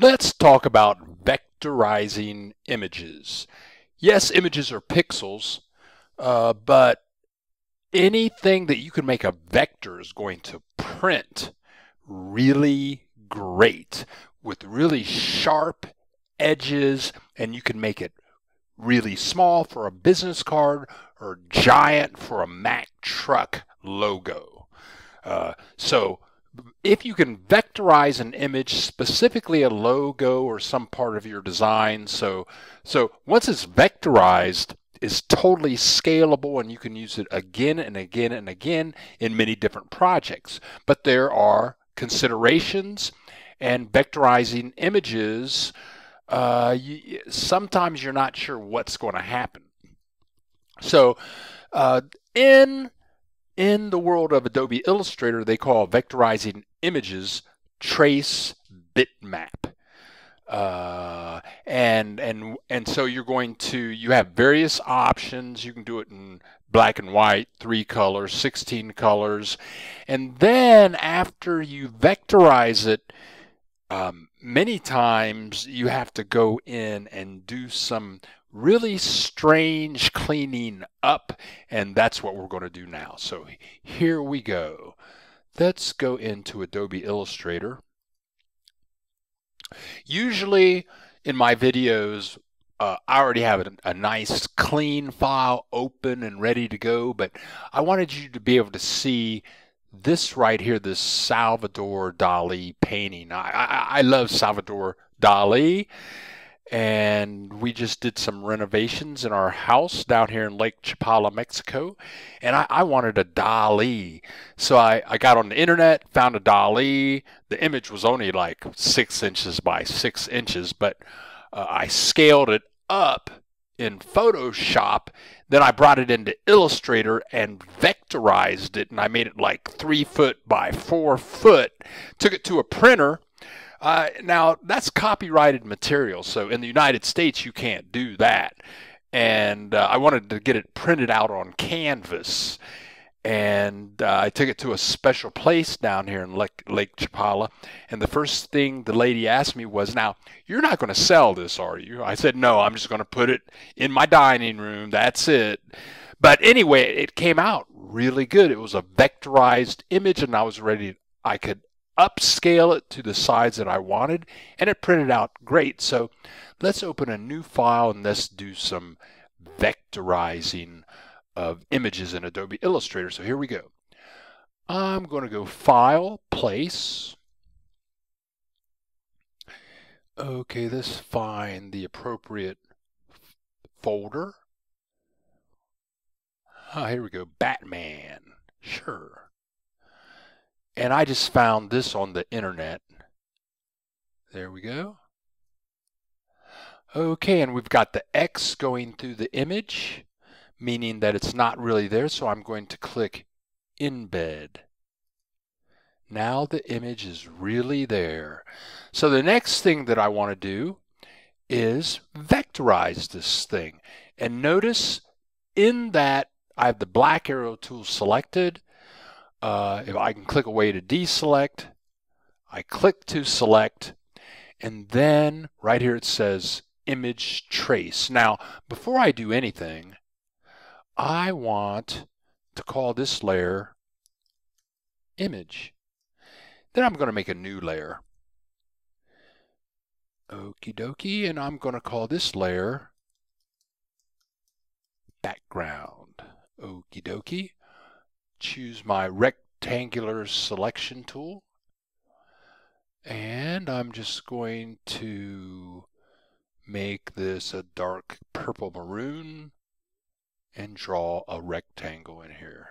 Let's talk about vectorizing images. Yes, images are pixels, but anything that you can make a vector is going to print really great with really sharp edges, and you can make it really small for a business card or giant for a Mack truck logo. So if you can vectorize an image, specifically a logo or some part of your design, so once it's vectorized, it's totally scalable and you can use it again and again and again in many different projects. But there are considerations, and vectorizing images, sometimes you're not sure what's going to happen. So in the world of Adobe Illustrator, they call vectorizing images trace bitmap. And so you have various options. You can do it in black and white, 3 colors, 16 colors. And then after you vectorize it, many times you have to go in and do some really strange cleaning up, and that's what we're going to do now. So here we go. Let's go into Adobe Illustrator. Usually in my videos, I already have a nice clean file open and ready to go, but I wanted you to be able to see this right here, this Salvador Dali painting. I love Salvador Dali, and we just did some renovations in our house down here in Lake Chapala, Mexico, and I wanted a Dali. So I got on the internet, found a Dali. The image was only like 6 inches by 6 inches, but I scaled it up in Photoshop. Then I brought it into Illustrator and vectorized it, and I made it like 3 foot by 4 foot. Took it to a printer. Now that's copyrighted material, so in the United States you can't do that. And I wanted to get it printed out on canvas, and I took it to a special place down here in Lake Chapala. And the first thing the lady asked me was, "Now, you're not going to sell this, are you?" I said, "No, I'm just going to put it in my dining room. That's it." But anyway, it came out really good. It was a vectorized image, and I could upscale it to the size that I wanted, and it printed out great. So let's open a new file and let's do some vectorizing of images in Adobe Illustrator. So here we go. I'm going to go File, Place. Okay, let's find the appropriate folder. Here we go, Batman. Sure. And I just found this on the internet. There we go. Okay, and we've got the X going through the image, meaning that it's not really there, so I'm going to click Embed. Now the image is really there. So the next thing that I want to do is vectorize this thing. And notice in that I have the black arrow tool selected. If I can click away to deselect, I click to select, and then right here it says image trace. Now, before I do anything, I want to call this layer image. Then I'm going to make a new layer. Okie dokie, and I'm going to call this layer background. Okie dokie. Choose my rectangular selection tool, and I'm just going to make this a dark purple maroon and draw a rectangle in here.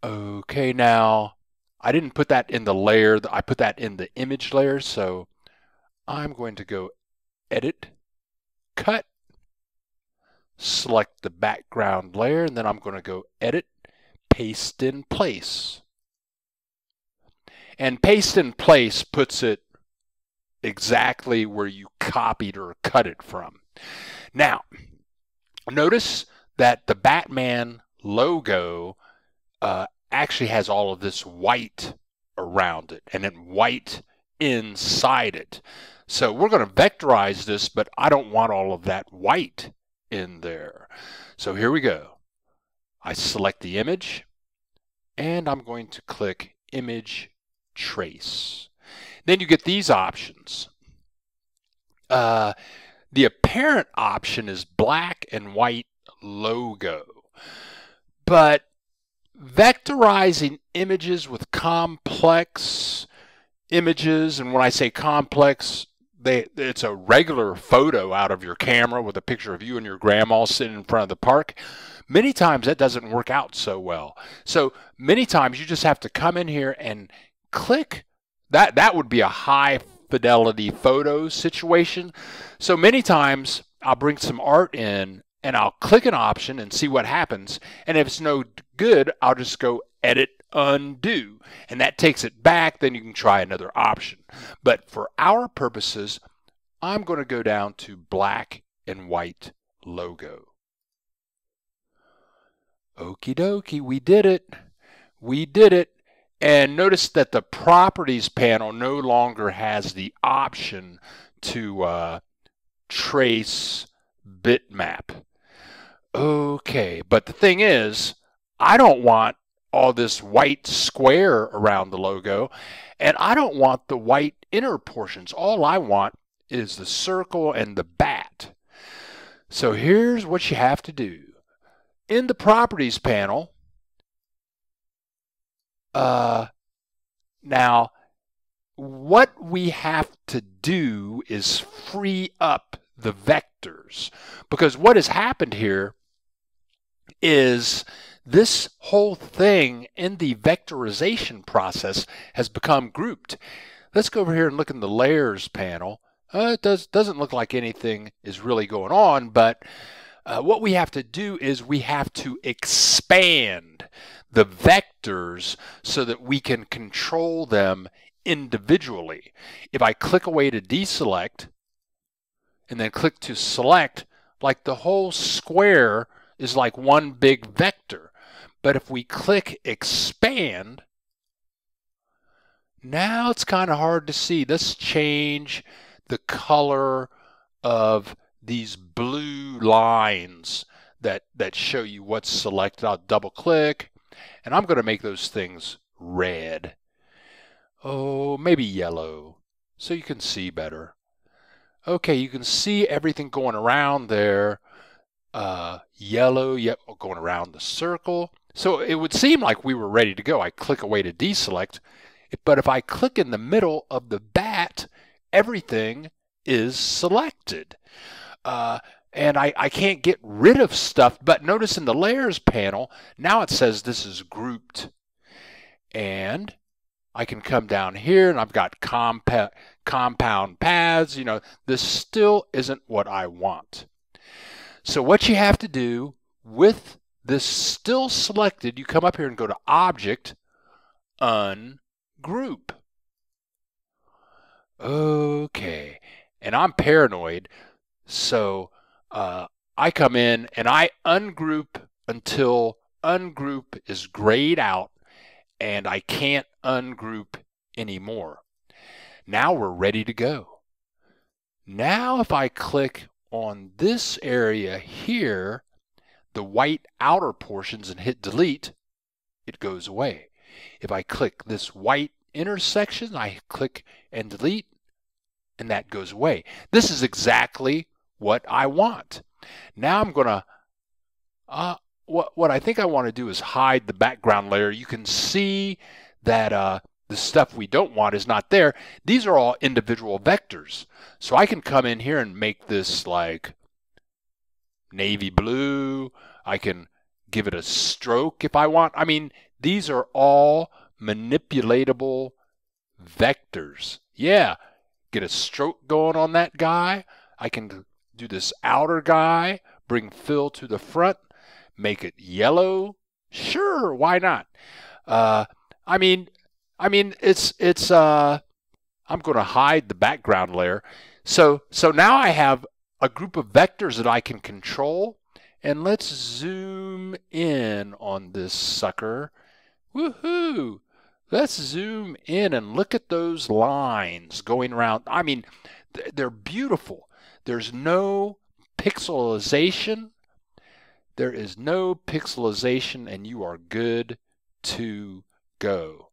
Okay, now I didn't put that in the layer, I put that in the image layer, so I'm going to go Edit, Cut, select the background layer, and then I'm going to go Edit, Paste in Place. And Paste in Place puts it exactly where you copied or cut it from. Now, notice that the Batman logo actually has all of this white around it and then white inside it. So we're going to vectorize this, but I don't want all of that white in there. So here we go. I select the image and I'm going to click Image Trace. Then you get these options. The apparent option is black and white logo. But vectorizing images with complex images, and when I say complex, it's a regular photo out of your camera with a picture of you and your grandma sitting in front of the park. Many times that doesn't work out so well. So many times you just have to come in here and click. That would be a high fidelity photo situation. So many times I'll bring some art in and I'll click an option and see what happens. And if it's no good, I'll just go Edit, Undo. And that takes it back. Then you can try another option. But for our purposes, I'm going to go down to black and white logo. Okie dokie, we did it. We did it. And notice that the Properties panel no longer has the option to trace bitmap. Okay, but the thing is, I don't want all this white square around the logo, and I don't want the white inner portions. All I want is the circle and the bat. So here's what you have to do. In the Properties panel, now what we have to do is free up the vectors, because what has happened here is this whole thing in the vectorization process has become grouped. Let's go over here and look in the Layers panel. It doesn't look like anything is really going on, but what we have to do is we have to expand the vectors so that we can control them individually. If I click away to deselect and then click to select, like the whole square is like one big vector. But if we click expand, now it's kind of hard to see. Let's change the color of these blue lines that show you what's selected. I'll double click and I'm going to make those things red. Oh, maybe yellow so you can see better. Okay, you can see everything going around there. Yellow, yep, going around the circle. So it would seem like we were ready to go. I click away to deselect, but if I click in the middle of the bat, everything is selected. And I can't get rid of stuff, but notice in the Layers panel, now it says this is grouped. And I can come down here and I've got compound paths. You know, this still isn't what I want. So what you have to do with this still selected, you come up here and go to Object, Ungroup. Okay, and I'm paranoid, so I come in and I ungroup until ungroup is grayed out and I can't ungroup anymore. Now we're ready to go. Now if I click on this area here, the white outer portions, and hit delete, it goes away. If I click this white intersection, I click and delete, and that goes away. This is exactly what I want. Now I'm going to, what I think I want to do is hide the background layer. You can see that the stuff we don't want is not there. These are all individual vectors. So I can come in here and make this like navy blue. I can give it a stroke if I want. I mean, these are all manipulatable vectors. Yeah, get a stroke going on that guy. I can do this outer guy, bring fill to the front, make it yellow. Sure, why not? I mean, it's I'm going to hide the background layer. So now I have a group of vectors that I can control, and let's zoom in on this sucker. Woohoo! Let's zoom in and look at those lines going around. I mean, they're beautiful. There's no pixelization. There is no pixelization, and you are good to go.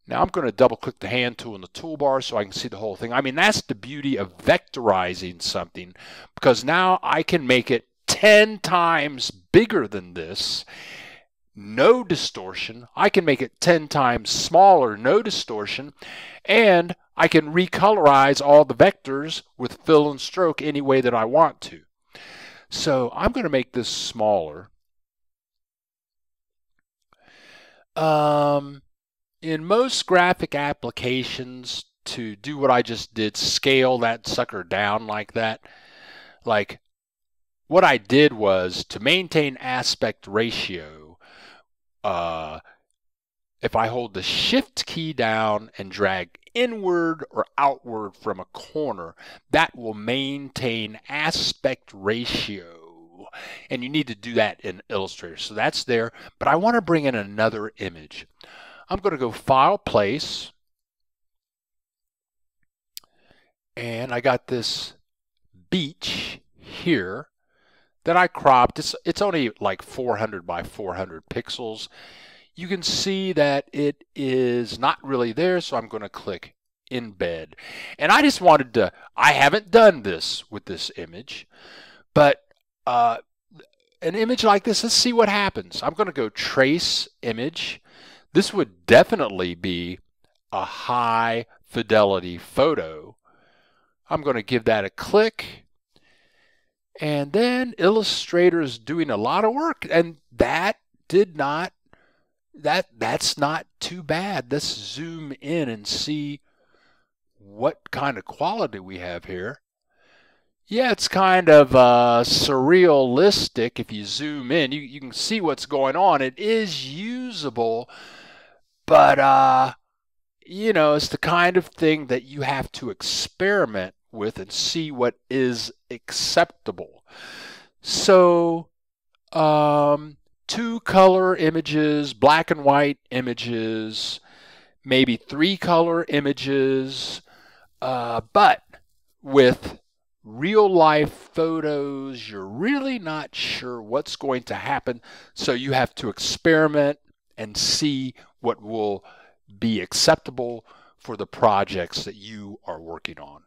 Now I'm going to double click the hand tool in the toolbar so I can see the whole thing. I mean, that's the beauty of vectorizing something, because now I can make it 10 times bigger than this. No distortion. I can make it 10 times smaller, no distortion, and I can recolorize all the vectors with fill and stroke any way that I want to. So I'm going to make this smaller. In most graphic applications, to do what I just did, scale that sucker down like that, like what I did was to maintain aspect ratio, if I hold the shift key down and drag inward or outward from a corner, that will maintain aspect ratio. And you need to do that in Illustrator. So that's there, but I want to bring in another image. I'm going to go File, Place, and I got this beach here that I cropped. It's only like 400 by 400 pixels. You can see that it is not really there, so I'm going to click Embed. And I just wanted to, I haven't done this with this image, but an image like this, let's see what happens. I'm going to go Trace Image. This would definitely be a high fidelity photo. I'm going to give that a click. And then Illustrator is doing a lot of work, and that's not too bad. Let's zoom in and see what kind of quality we have here. Yeah, it's kind of surrealistic. If you zoom in, you can see what's going on. It is usable, but you know, it's the kind of thing that you have to experiment with and see what is acceptable. So 2 color images, black and white images, maybe 3 color images, but with real life photos, you're really not sure what's going to happen, so you have to experiment and see what will be acceptable for the projects that you are working on.